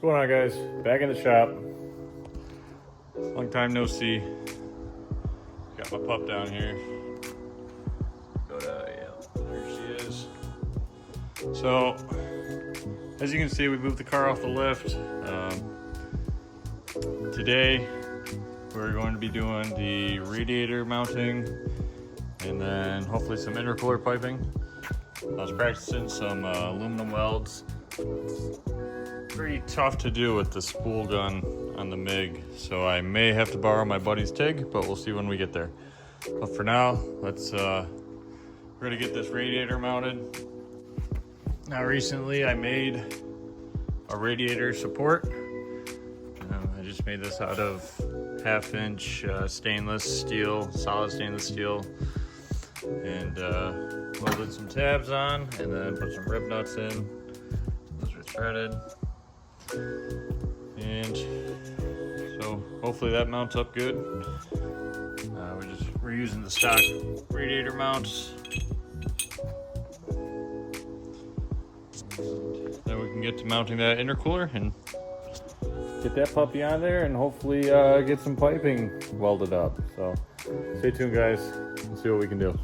going on, guys? Back in the shop. Long time no see. Got my pup down here. Yeah, there she is. So, as you can see, we moved the car off the lift. Today, we're going to be doing the radiator mounting and then hopefully some intercooler piping. I was practicing some aluminum welds. Pretty tough to do with the spool gun on the MIG, so I may have to borrow my buddy's TIG, but we'll see when we get there. But for now, we're gonna get this radiator mounted. Now recently I made a radiator support. I just made this out of 1/2-inch stainless steel, solid stainless steel, and welded some tabs on, and then put some rib nuts in. Those are threaded. And so hopefully that mounts up good. We're using the stock radiator mounts. Then we can get to mounting that intercooler and get that puppy on there and hopefully get some piping welded up. So stay tuned, guys. Let's see what we can do.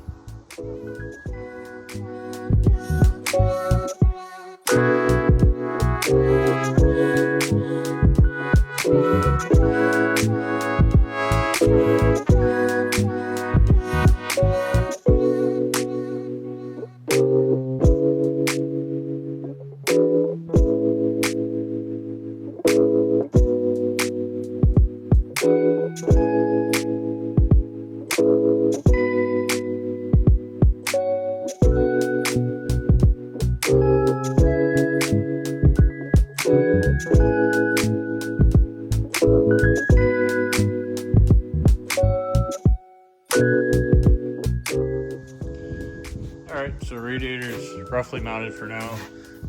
Alright, so radiator's roughly mounted for now.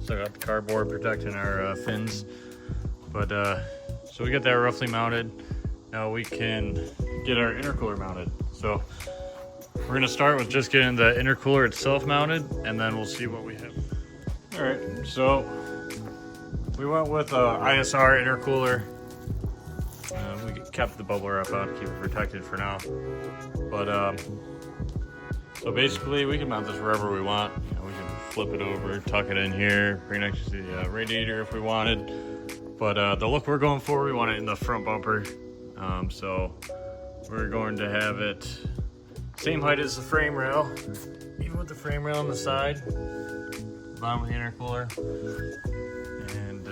Still got the cardboard protecting our fins. But so we got that roughly mounted. Now we can get our intercooler mounted. So we're gonna start with just getting the intercooler itself mounted, and then we'll see what we have. Alright, so we went with a ISR intercooler. We kept the bubble wrap out to keep it protected for now. But so basically we can mount this wherever we want. You know, we can flip it over, tuck it in here, bring it next to the radiator if we wanted. But the look we're going for, we want it in the front bumper. So we're going to have it same height as the frame rail, even with the frame rail on the side, bottom of the intercooler. And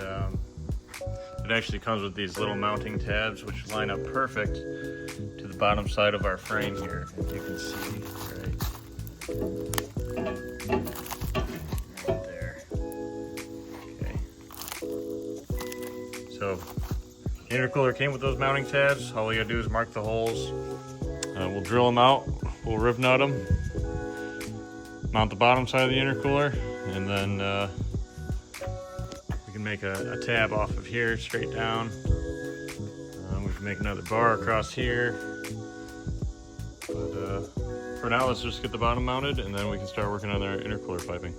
it actually comes with these little mounting tabs which line up perfect to the bottom side of our frame here, as you can see right there. Okay. So the intercooler came with those mounting tabs. All we gotta do is mark the holes. We'll drill them out, we'll rib nut them, mount the bottom side of the intercooler, and then we can make a tab off of here straight down. We can make another bar across here. But for now, let's just get the bottom mounted, and then we can start working on our intercooler piping.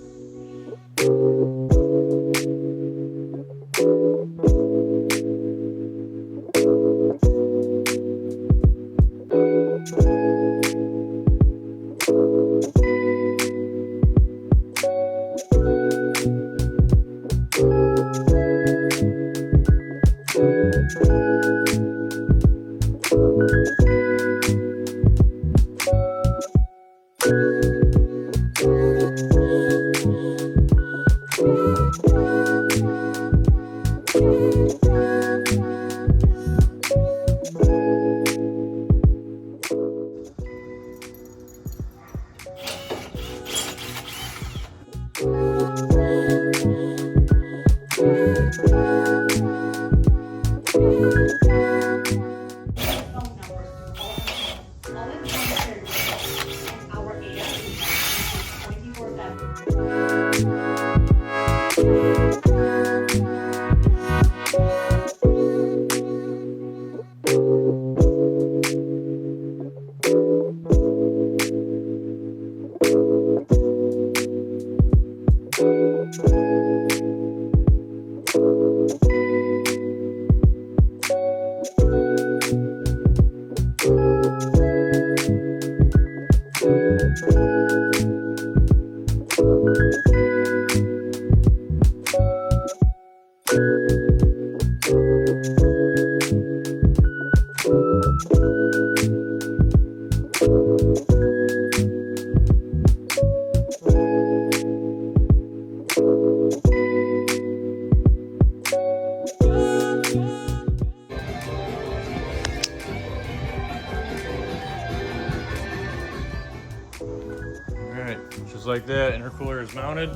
like that. Intercooler is mounted.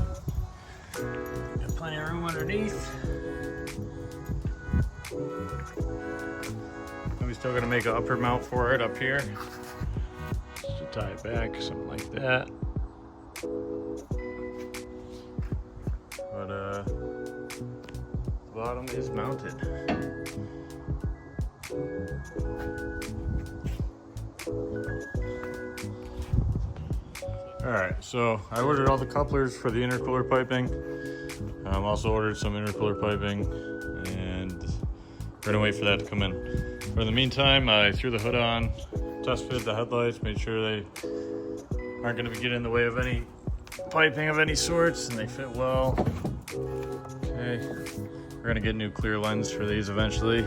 Got plenty of room underneath. And we still gotta make an upper mount for it up here. Just to tie it back, something like that. But the bottom is mounted. Alright, so I ordered all the couplers for the intercooler piping. Also ordered some intercooler piping, and we're gonna wait for that to come in. But in the meantime, I threw the hood on, test fit the headlights, made sure they aren't gonna be getting in the way of any piping of any sorts, and they fit well. Okay, we're gonna get new clear lens for these eventually.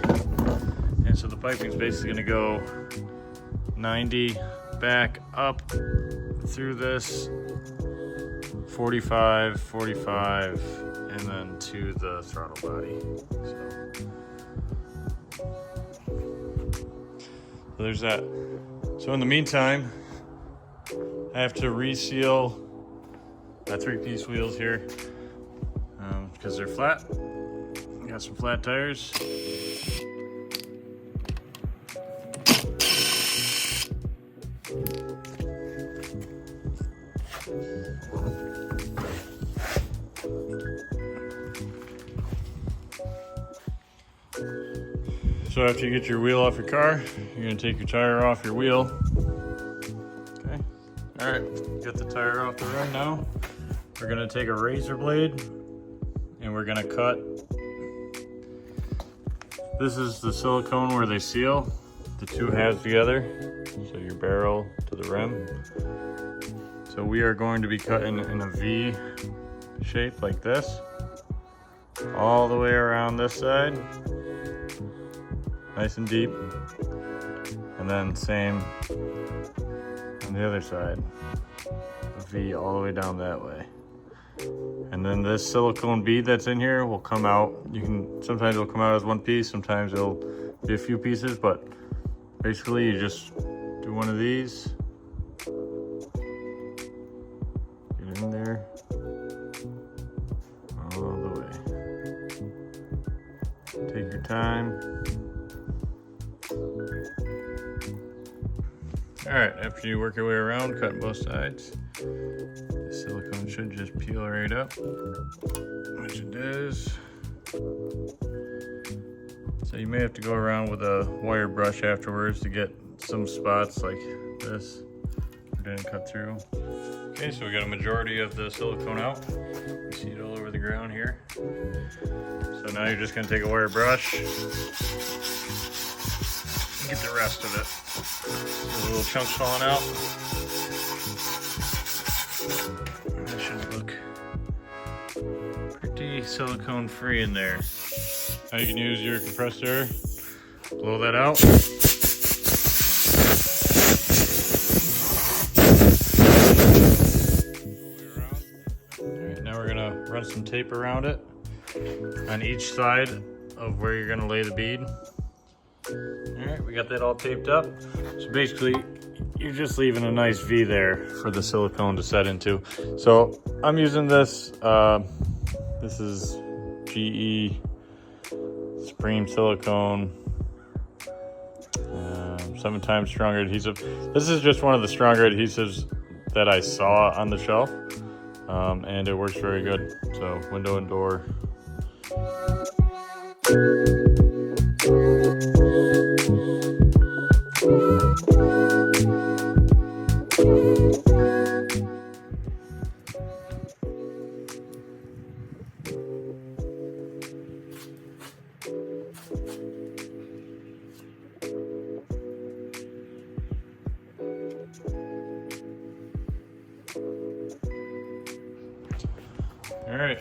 And so the piping is basically gonna go 90 back up through this, 45, 45, and then to the throttle body. So there's that. So in the meantime, I have to reseal my 3-piece wheels here because they're flat. Got some flat tires. So after you get your wheel off your car, you're gonna take your tire off your wheel. Okay, all right, got the tire off the rim now. We're gonna take a razor blade and we're gonna cut. This is the silicone where they seal the two halves together. So your barrel to the rim. So we are going to be cutting in a V shape like this, all the way around this side. Nice and deep, and then same on the other side, a V all the way down that way. And then this silicone bead that's in here will come out. Sometimes it'll come out as one piece, sometimes it'll be a few pieces, but basically you just do one of these, get in there, all the way. Take your time. Alright, after you work your way around, cutting both sides, the silicone should just peel right up, which it does. So you may have to go around with a wire brush afterwards to get some spots like this that didn't cut through. Okay, so we got a majority of the silicone out. You see it all over the ground here. So now you're just going to take a wire brush and get the rest of it. The little chunks falling out. That should look pretty silicone free in there. Now you can use your compressed air, blow that out. Alright, now we're gonna run some tape around it on each side of where you're gonna lay the bead. Alright, we got that all taped up. So basically, you're just leaving a nice V there for the silicone to set into. So I'm using this, this is GE Supreme Silicone, 7 times stronger adhesive. This is just one of the stronger adhesives that I saw on the shelf, and it works very good. So window and door. All right,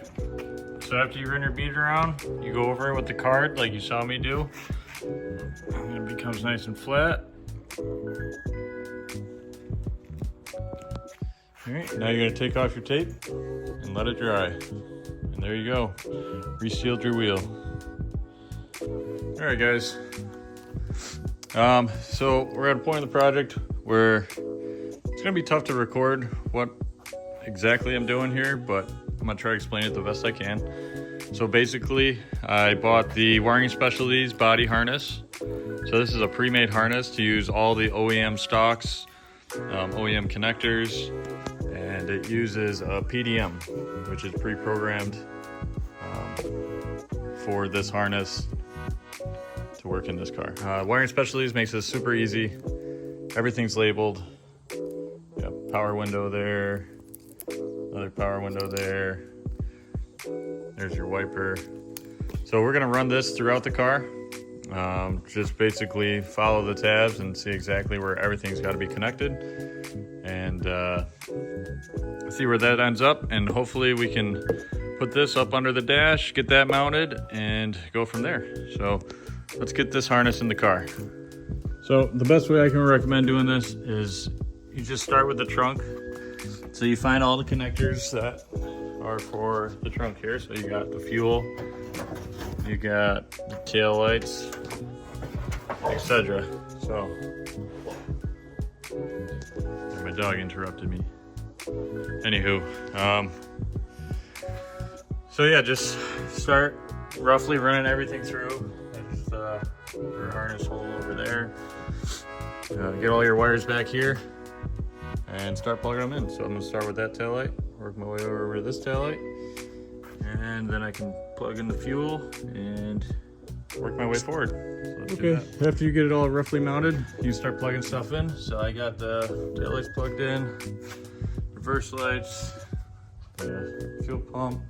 so after you run your bead around, you go over it with the card like you saw me do. And it becomes nice and flat. All right, now you're gonna take off your tape and let it dry. And there you go, resealed your wheel. All right, guys. So we're at a point in the project where it's gonna be tough to record what exactly I'm doing here, but I'm gonna try to explain it the best I can. So basically, I bought the Wiring Specialties body harness. So this is a pre-made harness to use all the OEM stocks, OEM connectors, and it uses a PDM, which is pre-programmed for this harness to work in this car. Wiring Specialties makes this super easy. Everything's labeled. Yeah, power window there, another power window there. There's your wiper. So we're gonna run this throughout the car. Just basically follow the tabs and see exactly where everything's gotta be connected, and see where that ends up. And hopefully we can put this up under the dash, get that mounted, and go from there. So let's get this harness in the car. So the best way I can recommend doing this is you just start with the trunk. So you find all the connectors that are for the trunk here. So you got the fuel, you got the tail lights, etc. So my dog interrupted me. Anywho, so yeah, just start roughly running everything through. There's your harness hole over there. Get all your wires back here and start plugging them in. So I'm gonna start with that tail light, work my way over to this tail light, and then I can plug in the fuel and work my way forward. So let's do that. After you get it all roughly mounted, you start plugging stuff in. So I got the tail lights plugged in, reverse lights, the fuel pump.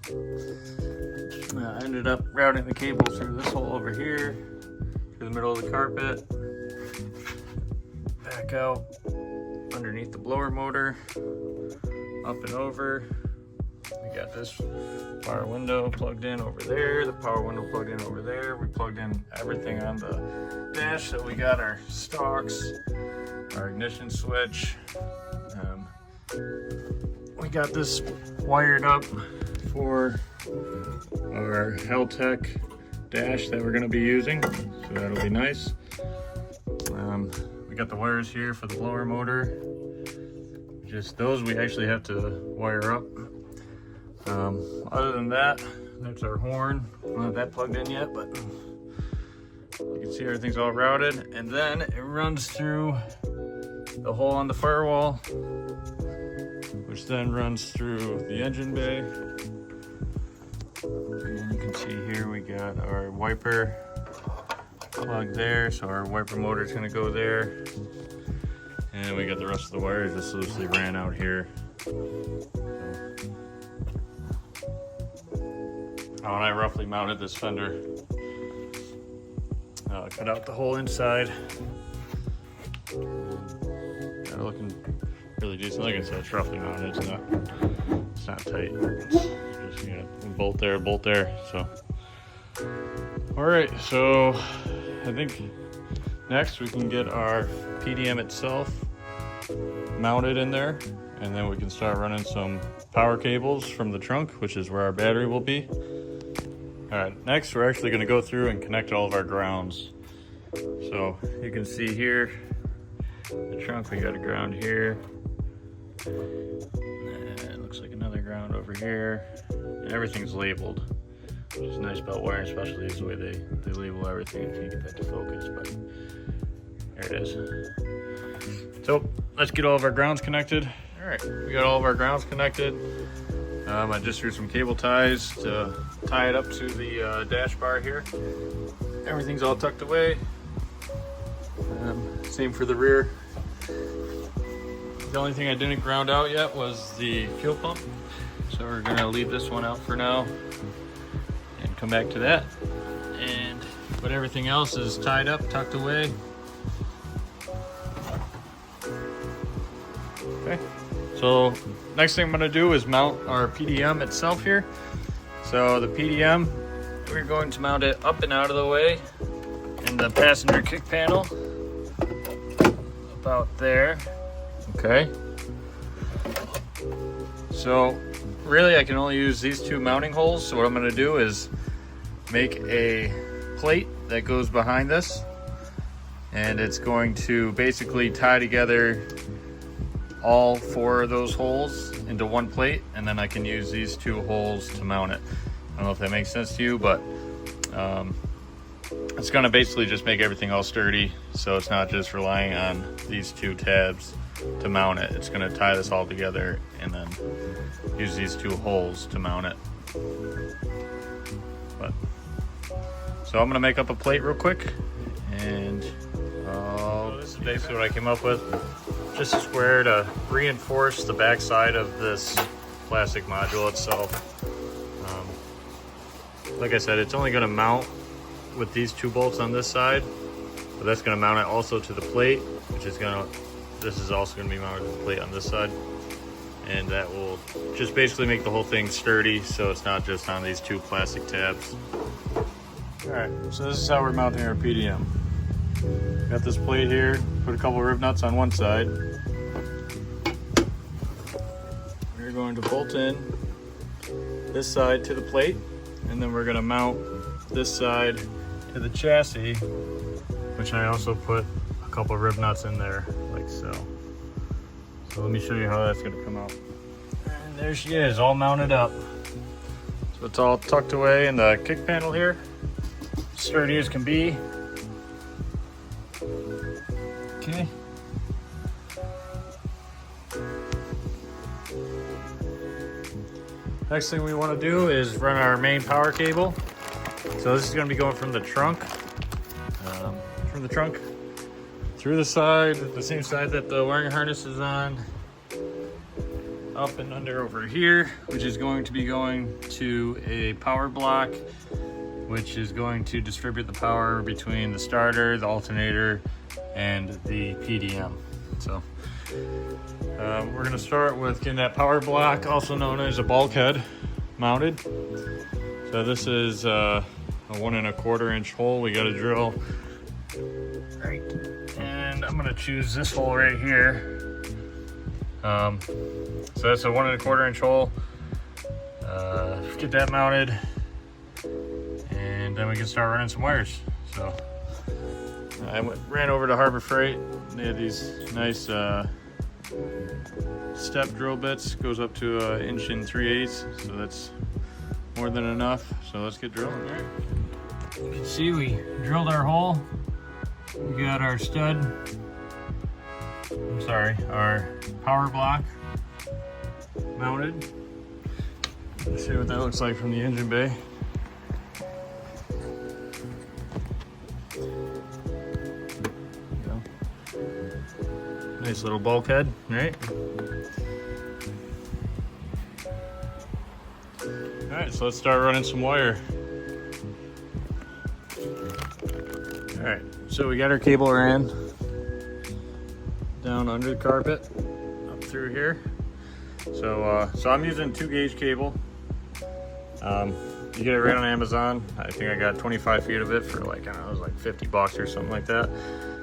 I ended up routing the cable through this hole over here, through the middle of the carpet, back out underneath the blower motor, up and over. We got this power window plugged in over there, the power window plugged in over there. We plugged in everything on the dash. So we got our stalks, our ignition switch. We got this wired up for our Heltec dash that we're going to be using, so that'll be nice. We got the wires here for the blower motor. Just those we actually have to wire up. Other than that, that's our horn. I don't have that plugged in yet, but you can see everything's all routed. And then it runs through the hole on the firewall, which then runs through the engine bay. And you can see here we got our wiper plug there, so our wiper motor is going to go there. And we got the rest of the wires just loosely ran out here. When I roughly mounted this fender, cut out the whole inside. Got it looking really decent. Like I said, it's roughly mounted. It's not tight. It's just, a bolt there. So, all right. So I think next we can get our PDM itself mounted in there, and then we can start running some power cables from the trunk, which is where our battery will be. All right, next we're actually going to go through and connect all of our grounds. So you can see here, the trunk, we got a ground here, and it looks like another ground over here, and everything's labeled, which is nice about Wiring Specialties, the way they label everything. I can't get that to focus, but there it is. So let's get all of our grounds connected. All right, we got all of our grounds connected. I just threw some cable ties to tie it up to the dash bar here. Everything's all tucked away. Same for the rear. The only thing I didn't ground out yet was the fuel pump. So we're gonna leave this one out for now and come back to that. But everything else is tied up, tucked away. Okay. So next thing I'm going to do is mount our PDM itself here. So the PDM, we're going to mount it up and out of the way in the passenger kick panel, about there. Okay. So really I can only use these two mounting holes. So what I'm going to do is make a plate that goes behind this, and it's going to basically tie together all 4 of those holes into one plate, and then I can use these 2 holes to mount it. I don't know if that makes sense to you, but it's gonna basically just make everything all sturdy, so it's not just relying on these 2 tabs to mount it. It's gonna tie this all together and then use these 2 holes to mount it. But so I'm gonna make up a plate real quick, and this is basically what I came up with. Just a square to reinforce the back side of this plastic module itself. Like I said, it's only gonna mount with these 2 bolts on this side, but that's gonna mount it also to the plate, this is also gonna be mounted to the plate on this side. And that will just basically make the whole thing sturdy, so it's not just on these 2 plastic tabs. All right, so this is how we're mounting our PDM. Got this plate here, put a couple rib nuts on one side. We're going to bolt in this side to the plate, and then we're gonna mount this side to the chassis, which I also put a couple rib nuts in there, like so. So let me show you how that's gonna come out. And there she is, all mounted up. So it's all tucked away in the kick panel here. Sturdy as can be. Okay. Next thing we want to do is run our main power cable. So this is going to be going from the trunk, through the side, the same side that the wiring harness is on, up and under over here, which is going to be going to a power block, which is going to distribute the power between the starter, the alternator, and the PDM. So we're going to start with getting that power block, also known as a bulkhead, mounted. So this is a 1 1/4 inch hole we got to drill. Right, and I'm going to choose this hole right here. So that's a 1 1/4 inch hole. Get that mounted, and then we can start running some wires. So I ran over to Harbor Freight. They had these nice step drill bits, goes up to 1 3/8, so that's more than enough. So let's get drilling. All right. You can see we drilled our hole. We got our our power block mounted. Let's see what that looks like from the engine bay. Nice little bulkhead, right? All right, so let's start running some wire. All right, so we got our cable ran down under the carpet, up through here. So I'm using 2 gauge cable. You get it right on Amazon. I think I got 25 feet of it for like, I don't know, it was like $50 or something like that.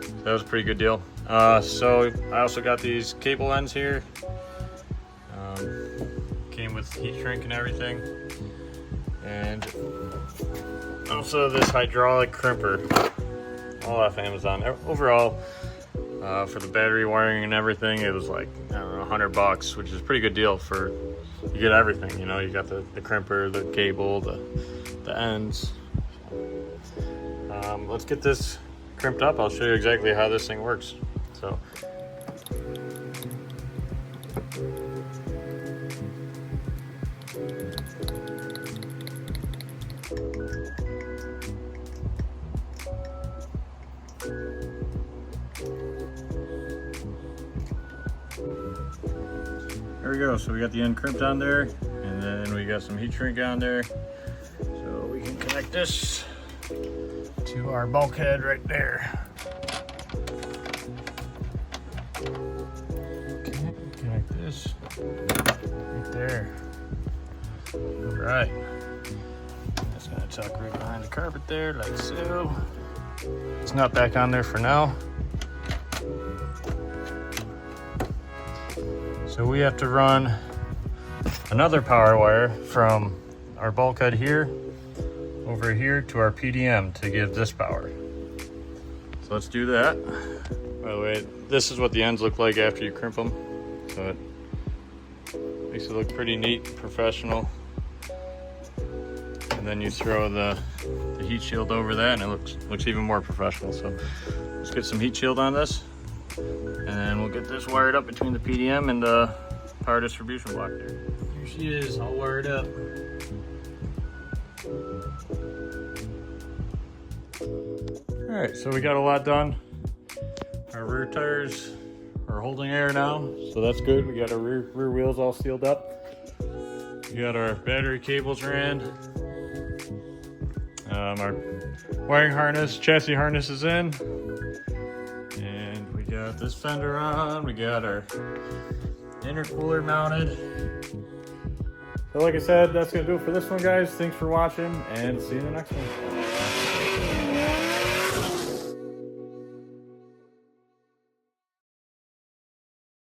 So that was a pretty good deal. So I also got these cable ends here. Came with heat shrink and everything. And also this hydraulic crimper, all off Amazon. Overall, for the battery wiring and everything, it was like, I don't know, $100, which is a pretty good deal for, you get everything, you know, you got the crimper, the cable, the ends. Let's get this crimped up. I'll show you exactly how this thing works. So there we go. So we got the end crimped on there, and then we got some heat shrink on there. So we can connect this to our bulkhead right there. Okay, connect this right there. All right. Just gonna tuck right behind the carpet there, like so. It's not back on there for now. So we have to run another power wire from our bulkhead here over here to our PDM to give this power. So let's do that. By the way, this is what the ends look like after you crimp them. So it makes it look pretty neat, professional. And then you throw the heat shield over that and it looks even more professional. So let's get some heat shield on this, and then we'll get this wired up between the PDM and the power distribution block there. Here she is, all wired up. All right, so we got a lot done. Our rear tires are holding air now, so that's good. We got our rear wheels all sealed up. We got our battery cables ran. Our wiring harness, chassis harness is in. And we got this fender on. We got our intercooler mounted. So like I said, that's gonna do it for this one, guys. Thanks for watching, and see you in the next one.